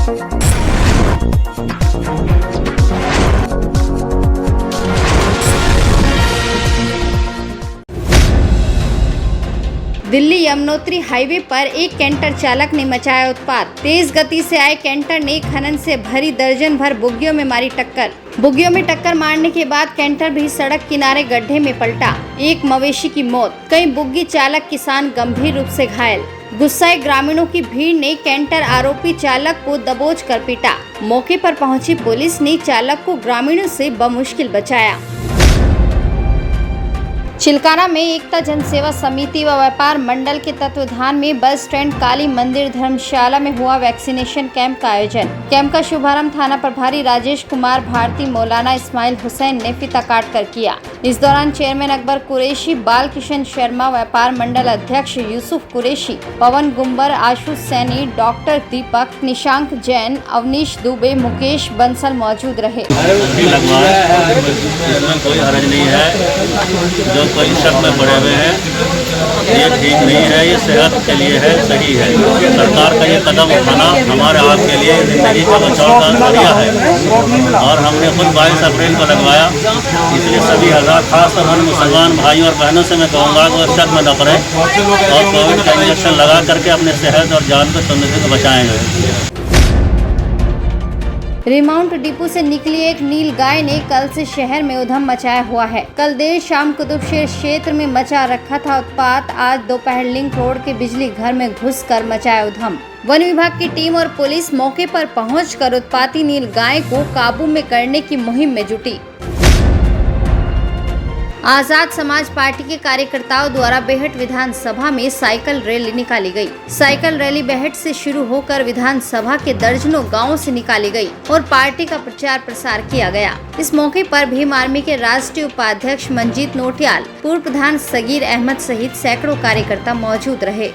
Delhi Yamunotri highway पर एक canter चालक ने मचाया उत्पात। तेज गति से आए कैंटर ने खनन से भरी दर्जन भर बोगियों में मारी टक्कर। बोगियों में टक्कर मारने के बाद कैंटर भी सड़क किनारे गड्ढे में पलटा। एक मवेशी की मौत, कई बोगी चालक किसान गंभीर रूप से घायल। गुस्साए ग्रामीणों की भीड़ ने कैंटर आरोपी चालक को दबोच कर पीटा। मौके पर पहुंची पुलिस ने चालक को ग्रामीणों से बमुश्किल बचाया। चिलकाना में एकता जनसेवा समिति व व्यापार मंडल के तत्वाधान में बस स्टैंड, काली मंदिर, धर्मशाला में हुआ वैक्सीनेशन कैंप का आयोजन। कैंप का शुभारंभ थाना प्रभारी राजेश कुमार भारती, मौलाना इस्माइल हुसैन ने फीता काट कर किया। इस दौरान चेयरमैन अकबर कुरैशी, बाल किशन शर्मा, व्यापार मंडल अध्यक्ष यूसुफ कुरैशी, पवन गुम्बर, आशु सैनी, डॉक्टर दीपक, निशांक जैन, अवनीश दुबे, मुकेश बंसल मौजूद रहे। कोई हरज नहीं है, जो कोई शक में पड़े हुए हैं ये ठीक नहीं है, ये सेहत के लिए है, सही है। सरकार का ये कदम उठाना हमारे आपके लिए जिंदगी का बचाव का जरिया है और हमने खुद 22 अप्रैल को लगवाया। इसलिए सभी हज़ार खासतौर पर मुसलमान भाइयों और बहनों से मैं कहूँगा कि वो शक में न पड़े और कोविड का इंजेक्शन लगा करके अपने सेहत और जान को तंदुरुस्ती को बचाएंगे। रिमाउंट डिपो से निकली एक नील गाय ने कल से शहर में उधम मचाया हुआ है। कल देर शाम कुतुबशेर क्षेत्र में मचा रखा था उत्पात। आज दोपहर लिंक रोड के बिजली घर में घुसकर मचाया उधम। वन विभाग की टीम और पुलिस मौके पर पहुंचकर उत्पाती नील गाय को काबू में करने की मुहिम में जुटी। आजाद समाज पार्टी के कार्यकर्ताओं द्वारा बेहट विधानसभा में साइकिल रैली निकाली गई। साइकिल रैली बेहट से शुरू होकर विधानसभा के दर्जनों गांवों से निकाली गई और पार्टी का प्रचार प्रसार किया गया। इस मौके पर भीम आर्मी के राष्ट्रीय उपाध्यक्ष मंजीत नोटियाल, पूर्व प्रधान सगीर अहमद सहित सैकड़ों कार्यकर्ता मौजूद रहे।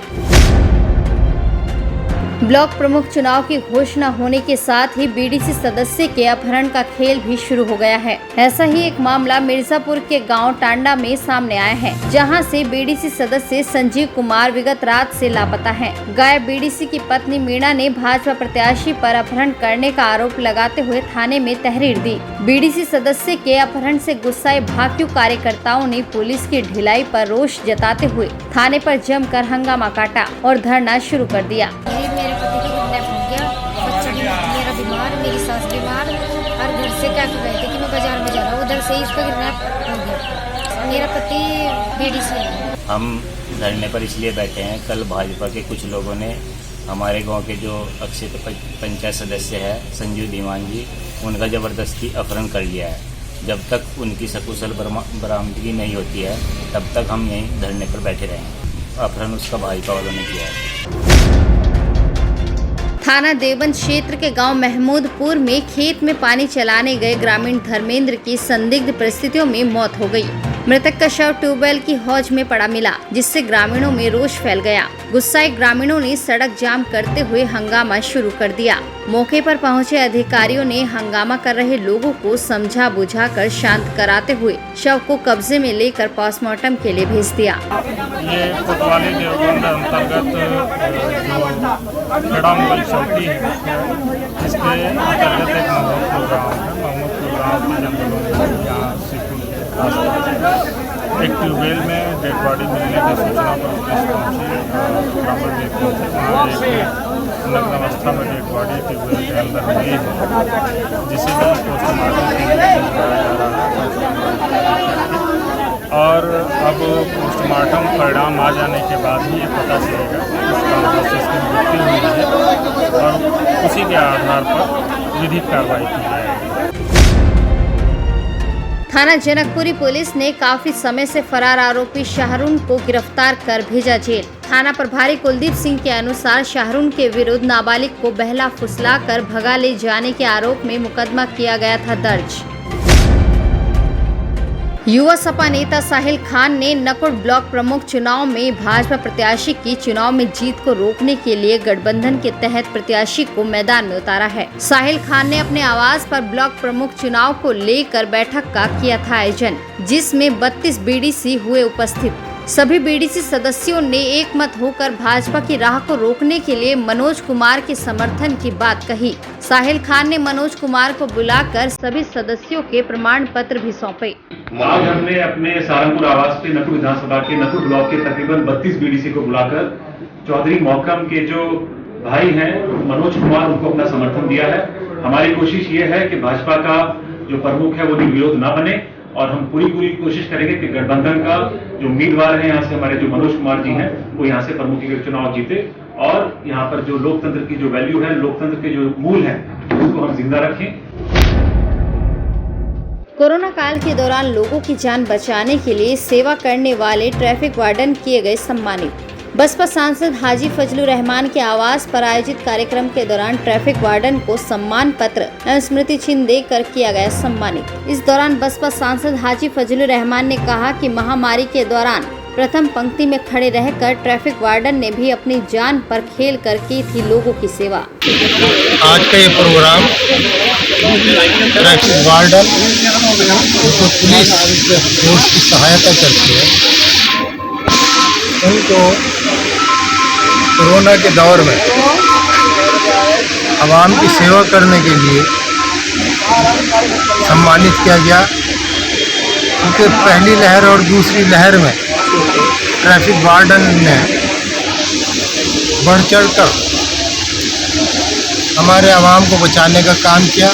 ब्लॉक प्रमुख चुनाव की घोषणा होने के साथ ही बीडीसी सदस्य के अपहरण का खेल भी शुरू हो गया है। ऐसा ही एक मामला मिर्जापुर के गांव टांडा में सामने आया है, जहां से बीडीसी सदस्य संजीव कुमार विगत रात से लापता है। गायब बीडीसी की पत्नी मीणा ने भाजपा प्रत्याशी पर अपहरण करने का आरोप लगाते हुए थाने में तहरीर दी। बीडीसी सदस्य के अपहरण से गुस्साए भाकियू कार्यकर्ताओं ने पुलिस की ढिलाई पर रोष जताते हुए थाने पर जमकर हंगामा काटा और धरना शुरू कर दिया। मेरे पति की किडनैप हो गया, बच्चा मेरा बीमार, मेरी सास बीमार और घर से क्या कर रहे थे कि मैं बाजार में जा रहा हूँ, उधर से ही इसका किडनैप हो गया। मेरा पति बीडीसी है। हम धरने पर इसलिए बैठे हैं, कल भाजपा के कुछ लोगों ने हमारे गांव के जो अक्षित पंचायत सदस्य है संजीव दीवान जी, उनका ज़बरदस्ती अपहरण कर लिया है। जब तक उनकी सकुशल बरामदगी नहीं होती है तब तक हम यहीं धरने पर बैठे रहेंगे। अपहरण उसका भाजपा वालों ने किया है। थाना देवबंद क्षेत्र के गांव महमूदपुर में खेत में पानी चलाने गए ग्रामीण धर्मेंद्र की संदिग्ध परिस्थितियों में मौत हो गई। मृतक का शव ट्यूबवेल की हौज में पड़ा मिला, जिससे ग्रामीणों में रोष फैल गया। गुस्साए ग्रामीणों ने सड़क जाम करते हुए हंगामा शुरू कर दिया। मौके पर पहुंचे अधिकारियों ने हंगामा कर रहे लोगों को समझा बुझा कर शांत कराते हुए शव को कब्जे में लेकर पोस्टमार्टम के लिए भेज दिया। ये कोतवाली देवबंद अंतर्गत बड़ा मुगल चौकी है, जिसके अंतर्गत एक महमूदपुर गाँव है। महमूदपुर गाँव के जंगलों में यहाँ एक ट्यूबवेल में डेड बॉडी मिलने की सूचना पर पुलिस पहुँची। बराबर देखते वहाँ एक नग्न अवस्था में डेड बॉडी ट्यूबवेल के अंदर मिली है, जिसे पोस्टमार्टम के लिए कराया जा रहा है। और अब पोस्टमार्टम परिणाम आ जाने के बाद ही ये पता चलेगा कि उसकी मृत्यु हुई है और उसी के आधार पर विधिक कार्रवाई की जाएगी। थाना जनकपुरी पुलिस ने काफी समय से फरार आरोपी शाहरुन को गिरफ्तार कर भेजा जेल। थाना प्रभारी कुलदीप सिंह के अनुसार शाहरुन के विरुद्ध नाबालिग को बहला फुसला कर भगा ले जाने के आरोप में मुकदमा किया गया था दर्ज। युवा सपा नेता साहिल खान ने नकुड़ ब्लॉक प्रमुख चुनाव में भाजपा प्रत्याशी की चुनाव में जीत को रोकने के लिए गठबंधन के तहत प्रत्याशी को मैदान में उतारा है। साहिल खान ने अपने आवास पर ब्लॉक प्रमुख चुनाव को लेकर बैठक का किया था आयोजन, जिसमें 32 बीडीसी हुए उपस्थित। सभी बीडीसी सदस्यों ने एकमत होकर भाजपा की राह को रोकने के लिए मनोज कुमार के समर्थन की बात कही। साहिल खान ने मनोज कुमार को बुलाकर सभी सदस्यों के प्रमाण पत्र भी सौंपे। आज हमने अपने सहारनपुर आवास पे नकुल विधानसभा के नकुल ब्लॉक के तकरीबन 32 बीडीसी को बुलाकर चौधरी मोहकम के जो भाई हैं मनोज कुमार, उनको अपना समर्थन दिया है। हमारी कोशिश ये है कि भाजपा का जो प्रमुख है वो निर्विरोध न बने और हम पूरी कोशिश करेंगे कि गठबंधन का जो उम्मीदवार है यहाँ से हमारे जो मनोज कुमार जी हैं वो यहाँ से प्रमुख के चुनाव जीते और यहाँ पर जो लोकतंत्र की जो वैल्यू है, लोकतंत्र के जो मूल है, उसको हम जिंदा रखें। कोरोना काल के दौरान लोगों की जान बचाने के लिए सेवा करने वाले ट्रैफिक वार्डन किए गए सम्मानित। बसपा सांसद हाजी फजलुर रहमान के आवास पर आयोजित कार्यक्रम के दौरान ट्रैफिक वार्डन को सम्मान पत्र एवं स्मृति चिन्ह देकर किया गया सम्मानित। इस दौरान बसपा सांसद हाजी फजलुर रहमान ने कहा कि महामारी के दौरान प्रथम पंक्ति में खड़े रहकर ट्रैफिक वार्डन ने भी अपनी जान पर खेल कर की थी लोगों की सेवा। आज का ये प्रोग्राम ट्रैफिक वार्डन जो पुलिस फोर्स की सहायता करती है, उनको कोरोना के दौर में आवाम की सेवा करने के लिए सम्मानित किया गया। क्योंकि पहली लहर और दूसरी लहर में ट्रैफिक वार्डन ने बढ़ चढ़ कर हमारे आवाम को बचाने का काम किया।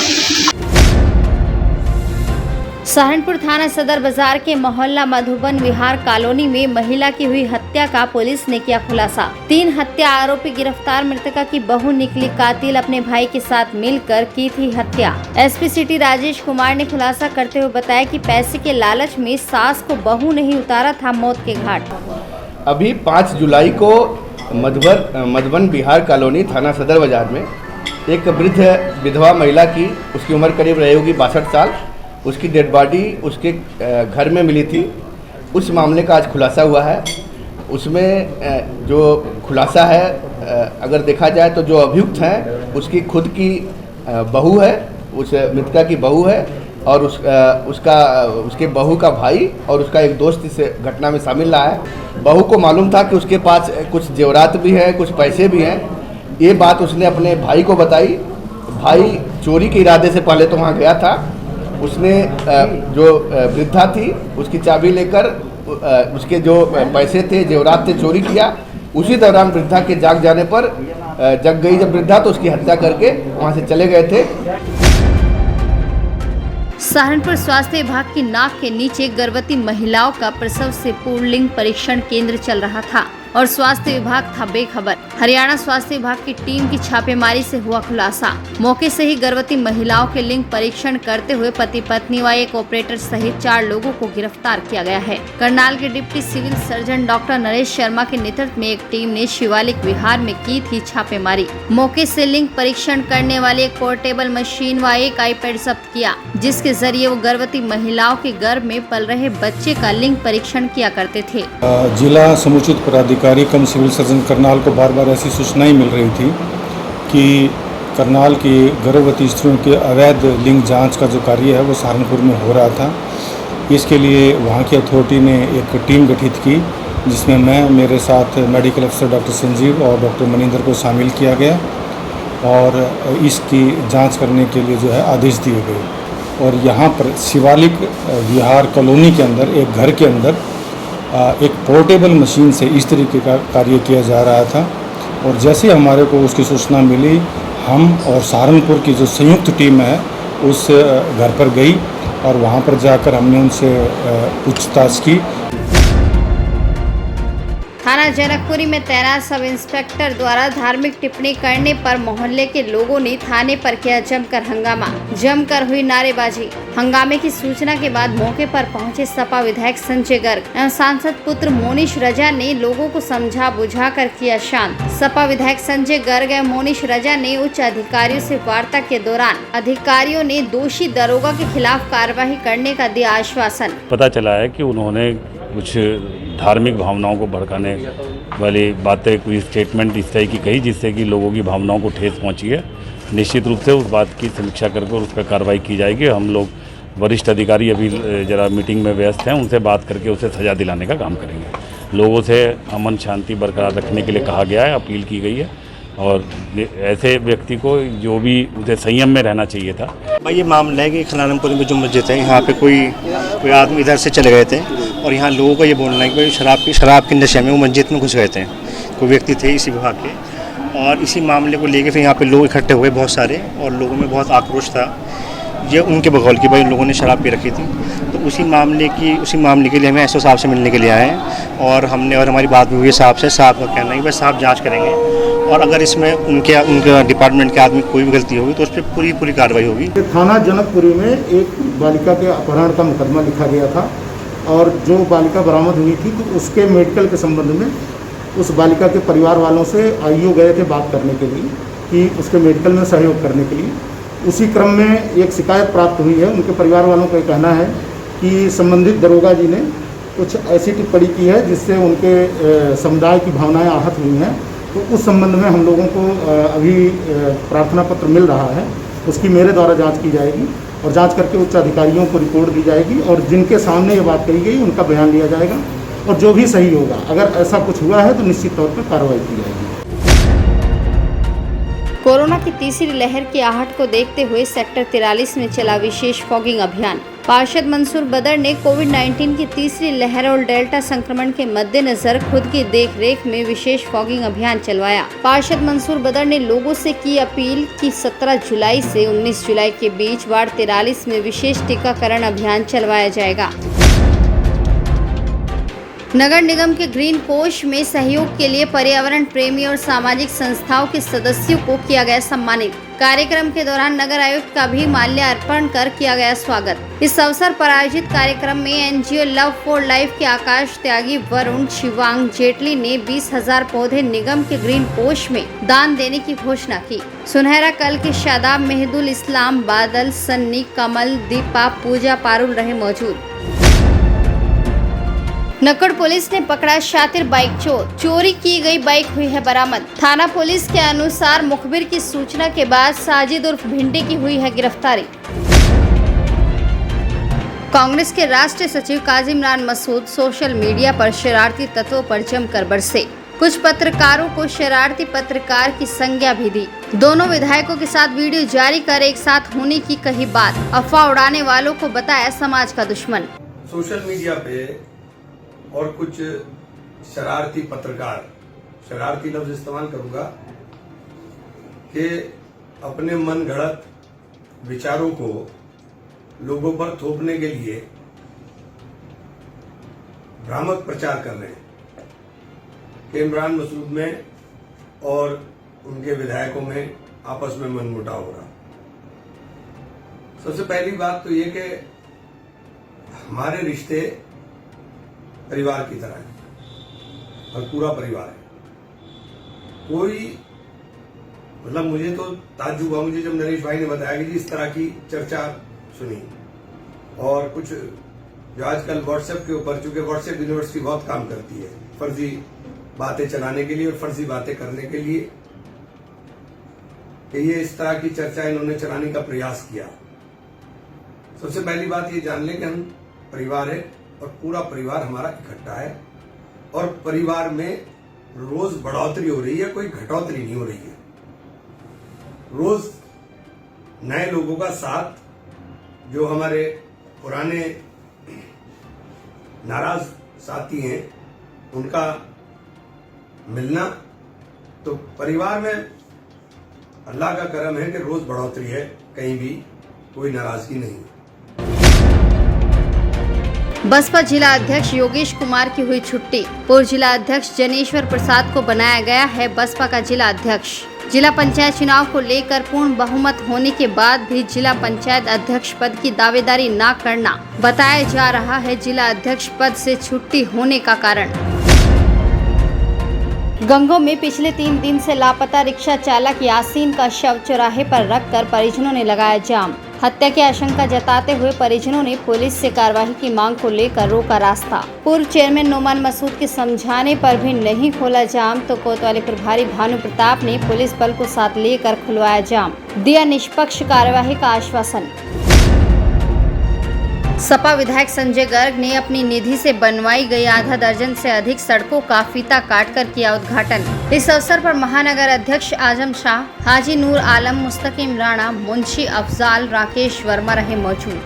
सहारनपुर थाना सदर बाजार के मोहल्ला मधुबन विहार कॉलोनी में महिला की हुई हत्या का पुलिस ने किया खुलासा। 3 हत्या आरोपी गिरफ्तार। मृतका की बहू निकली कातिल अपने भाई के साथ मिलकर की थी हत्या। एसपी सिटी राजेश कुमार ने खुलासा करते हुए बताया कि पैसे के लालच में सास को बहू नहीं उतारा था मौत के घाट। अभी 5 जुलाई को मधुबन विहार कॉलोनी थाना सदर बाजार में एक वृद्ध विधवा महिला की, उसकी उम्र करीब रही होगी 62 साल, उसकी डेड बॉडी उसके घर में मिली थी। उस मामले का आज खुलासा हुआ है। उसमें जो खुलासा है, अगर देखा जाए तो जो अभियुक्त हैं उसकी खुद की बहू है, उस मृतका की बहू है और उसके बहू का भाई और उसका एक दोस्त इस घटना में शामिल रहा है। बहू को मालूम था कि उसके पास कुछ जेवरात भी हैं, कुछ पैसे भी हैं। ये बात उसने अपने भाई को बताई। भाई चोरी के इरादे से पहले तो वहाँ गया था। उसने जो वृद्धा थी उसकी चाबी लेकर उसके जो पैसे थे, जेवरात थे, चोरी किया। उसी दौरान वृद्धा के जाग जाने पर जग गई जब वृद्धा, तो उसकी हत्या करके वहां से चले गए थे। सहारनपुर स्वास्थ्य विभाग की नाक के नीचे गर्भवती महिलाओं का प्रसव से पूर्व लिंग परीक्षण केंद्र चल रहा था और स्वास्थ्य विभाग था बेखबर। हरियाणा स्वास्थ्य विभाग की टीम की छापेमारी से हुआ खुलासा। मौके से ही गर्भवती महिलाओं के लिंग परीक्षण करते हुए पति पत्नी व एक ऑपरेटर सहित 4 लोगों को गिरफ्तार किया गया है। करनाल के deputy civil surgeon doctor Naresh Sharma के नेतृत्व में एक टीम ने शिवालिक विहार में की थी छापेमारी। मौके से लिंग परीक्षण करने वाली एक पोर्टेबल मशीन व एक आईपैड जब्त किया, जिसके जरिए वो गर्भवती महिलाओं के गर्भ में पल रहे बच्चे का लिंग परीक्षण किया करते थे। जिला समुचित प्राधिकारी कम सिविल सर्जन करनाल को बार बार ऐसी सूचनाएं मिल रही थी कि करनाल की गर्भवती स्त्रियों के अवैध लिंग जांच का जो कार्य है वो सहारनपुर में हो रहा था। इसके लिए वहाँ की अथॉरिटी ने एक टीम गठित की, जिसमें मैं, मेरे साथ मेडिकल अफसर डॉक्टर संजीव और डॉक्टर मनिंदर को शामिल किया गया और इसकी जाँच करने के लिए जो है आदेश दिए गए। और यहाँ पर शिवालिक विहार कॉलोनी के अंदर एक घर के अंदर एक पोर्टेबल मशीन से इस तरीके का कार्य किया जा रहा था। और जैसे हमारे को उसकी सूचना मिली, हम और सहारनपुर की जो संयुक्त टीम है उस घर पर गई और वहाँ पर जाकर हमने उनसे पूछताछ की। थाना जनकपुरी में तैनात सब इंस्पेक्टर द्वारा धार्मिक टिप्पणी करने पर मोहल्ले के लोगों ने थाने पर किया जमकर हंगामा। जमकर हुई नारेबाजी। हंगामे की सूचना के बाद मौके पर पहुंचे सपा विधायक संजय गर्ग एवं सांसद पुत्र मोनिश रजा ने लोगों को समझा बुझा कर किया शांत। सपा विधायक संजय गर्ग एवं मोनिश रजा ने उच्च अधिकारियों से वार्ता के दौरान अधिकारियों ने दोषी दरोगा के खिलाफ कार्रवाई करने का दिया आश्वासन। पता चला है कि उन्होंने कुछ धार्मिक भावनाओं को भड़काने वाली बातें, कोई स्टेटमेंट इस तरह की कही जिससे कि लोगों की भावनाओं को ठेस पहुंची है। निश्चित रूप से उस बात की समीक्षा करके उस पर कार्रवाई की जाएगी। हम लोग वरिष्ठ अधिकारी अभी जरा मीटिंग में व्यस्त हैं, उनसे बात करके उसे सज़ा दिलाने का काम करेंगे। लोगों से अमन शांति बरकरार रखने के लिए कहा गया है, अपील की गई है और ऐसे व्यक्ति को जो भी उसे संयम में रहना चाहिए था। भाई ये मामला है कि खलानमपुर में जो मस्जिद है यहाँ पे कोई आदमी इधर से चले गए थे और यहाँ लोगों का ये बोलना है कि भाई शराब की नशे में वो मस्जिद में घुस गए थे, कोई व्यक्ति थे इसी विभाग के, और इसी मामले को लेके फिर यहाँ पे लोग इकट्ठे हुए बहुत सारे और लोगों में बहुत आक्रोश था ये उनके बगौल की भाई उन लोगों ने शराब पी रखी थी। तो उसी मामले के लिए हमें एसओ साहब से मिलने के लिए आए हैं और हमारी बात भी हुई है साहब से। साहब का कहना है कि भाई साहब जांच करेंगे और अगर इसमें उनके डिपार्टमेंट के आदमी कोई भी गलती होगी तो उस पर पूरी कार्रवाई होगी। थाना जनकपुरी में एक बालिका के अपहरण का मुकदमा लिखा गया था और जो बालिका बरामद हुई थी तो उसके मेडिकल के संबंध में उस बालिका के परिवार वालों से आईओ गए थे बात करने के लिए कि उसके मेडिकल में सहयोग करने के लिए। उसी क्रम में एक शिकायत प्राप्त हुई है। उनके परिवार वालों का कहना है कि संबंधित दरोगा जी ने कुछ ऐसी टिप्पणी की है जिससे उनके समुदाय की भावनाएं आहत हुई हैं। तो उस संबंध में हम लोगों को अभी प्रार्थना पत्र मिल रहा है, उसकी मेरे द्वारा जांच की जाएगी और जांच करके उच्च अधिकारियों को रिपोर्ट दी जाएगी और जिनके सामने ये बात कही गई उनका बयान लिया जाएगा और जो भी सही होगा, अगर ऐसा कुछ हुआ है तो निश्चित तौर पर कार्रवाई की जाएगी। कोरोना की तीसरी लहर की आहट को देखते हुए सेक्टर 43 में चला विशेष फॉगिंग अभियान। पार्षद मंसूर बदर ने कोविड-19 की तीसरी लहर और डेल्टा संक्रमण के मद्देनजर खुद की देखरेख में विशेष फॉगिंग अभियान चलवाया। पार्षद मंसूर बदर ने लोगों से की अपील कि 17 जुलाई से 19 जुलाई के बीच वार्ड 43 में विशेष टीकाकरण अभियान चलवाया जाएगा। नगर निगम के ग्रीन कोष में सहयोग के लिए पर्यावरण प्रेमी और सामाजिक संस्थाओं के सदस्यों को किया गया सम्मानित। कार्यक्रम के दौरान नगर आयुक्त का भी माल्यार्पण कर किया गया स्वागत। इस अवसर पर आयोजित कार्यक्रम में एनजीओ लव फॉर लाइफ के आकाश त्यागी वरुण शिवांग जेटली ने 20,000 पौधे निगम के ग्रीन कोष में दान देने की घोषणा की। सुनहरा कल के शादाब मेहदुल इस्लाम बादल सन्नी कमल दीपा पूजा पारुल रहे मौजूद। नकड़ पुलिस ने पकड़ा शातिर बाइक चोर। चोरी की गई बाइक हुई है बरामद। थाना पुलिस के अनुसार मुखबिर की सूचना के बाद साजिद उर्फ भिंडी की हुई है गिरफ्तारी। कांग्रेस के राष्ट्रीय सचिव काजिम इमरान मसूद सोशल मीडिया पर शरारती तत्वों पर जमकर बरसे। कुछ पत्रकारों को शरारती पत्रकार की संज्ञा भी दी। दोनों विधायकों के साथ वीडियो जारी कर एक साथ होने की कही बात। अफवाह उड़ाने वालों को बताया समाज का दुश्मन। सोशल मीडिया पे और कुछ शरारती पत्रकार, शरारती लफ्ज इस्तेमाल करूंगा, कि अपने मन गढ़ंत विचारों को लोगों पर थोपने के लिए भ्रामक प्रचार कर रहे हैं कि इमरान मसूद में और उनके विधायकों में आपस में मनमुटाव हो रहा। सबसे पहली बात तो ये कि हमारे रिश्ते परिवार की तरह है और पूरा परिवार है। कोई मतलब मुझे तो ताज्जुब हुआ मुझे जब नरेश भाई ने बताया कि जी इस तरह की चर्चा सुनी और कुछ जो आजकल व्हाट्सएप के ऊपर, चूंकि व्हाट्सएप यूनिवर्सिटी बहुत काम करती है फर्जी बातें चलाने के लिए और फर्जी बातें करने के लिए, कि ये इस तरह की चर्चा इन्होंने चलाने का प्रयास किया। सबसे पहली बात ये जान लें कि हम परिवार है और पूरा परिवार हमारा इकट्ठा है और परिवार में रोज बढ़ोतरी हो रही है, कोई घटोतरी नहीं हो रही है। रोज नए लोगों का साथ, जो हमारे पुराने नाराज साथी हैं उनका मिलना, तो परिवार में अल्लाह का करम है कि रोज बढ़ोतरी है, कहीं भी कोई नाराजगी नहीं। बसपा जिला अध्यक्ष योगेश कुमार की हुई छुट्टी। पूर्व जिला अध्यक्ष जनेश्वर प्रसाद को बनाया गया है बसपा का जिला अध्यक्ष। जिला पंचायत चुनाव को लेकर पूर्ण बहुमत होने के बाद भी जिला पंचायत अध्यक्ष पद की दावेदारी न करना बताया जा रहा है जिला अध्यक्ष पद से छुट्टी होने का कारण। गंगों में पिछले 3 दिन से लापता रिक्शा चालक यासीन का शव चौराहे पर रखकर परिजनों ने लगाया जाम। हत्या की आशंका जताते हुए परिजनों ने पुलिस से कार्रवाई की मांग को लेकर रोका रास्ता। पूर्व चेयरमैन नोमान मसूद के समझाने पर भी नहीं खोला जाम तो कोतवाली प्रभारी भानु प्रताप ने पुलिस बल को साथ लेकर खुलवाया जाम, दिया निष्पक्ष कार्यवाही का आश्वासन। सपा विधायक संजय गर्ग ने अपनी निधि से बनवाई गई आधा दर्जन से अधिक सड़कों का फीता काटकर किया उद्घाटन। इस अवसर पर महानगर अध्यक्ष आजम शाह, हाजी नूर आलम, मुस्तकीम राणा, मुंशी अफजाल, राकेश वर्मा रहे मौजूद।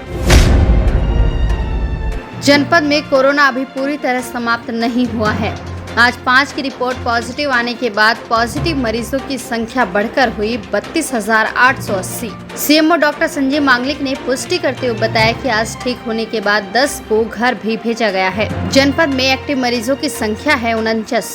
जनपद में कोरोना अभी पूरी तरह समाप्त नहीं हुआ है। आज 5 की रिपोर्ट पॉजिटिव आने के बाद पॉजिटिव मरीजों की संख्या बढ़कर हुई 32,880। सीएमओ डॉक्टर संजय मांगलिक ने पुष्टि करते हुए बताया कि आज ठीक होने के बाद 10 को घर भी भेजा गया है। जनपद में एक्टिव मरीजों की संख्या है 49।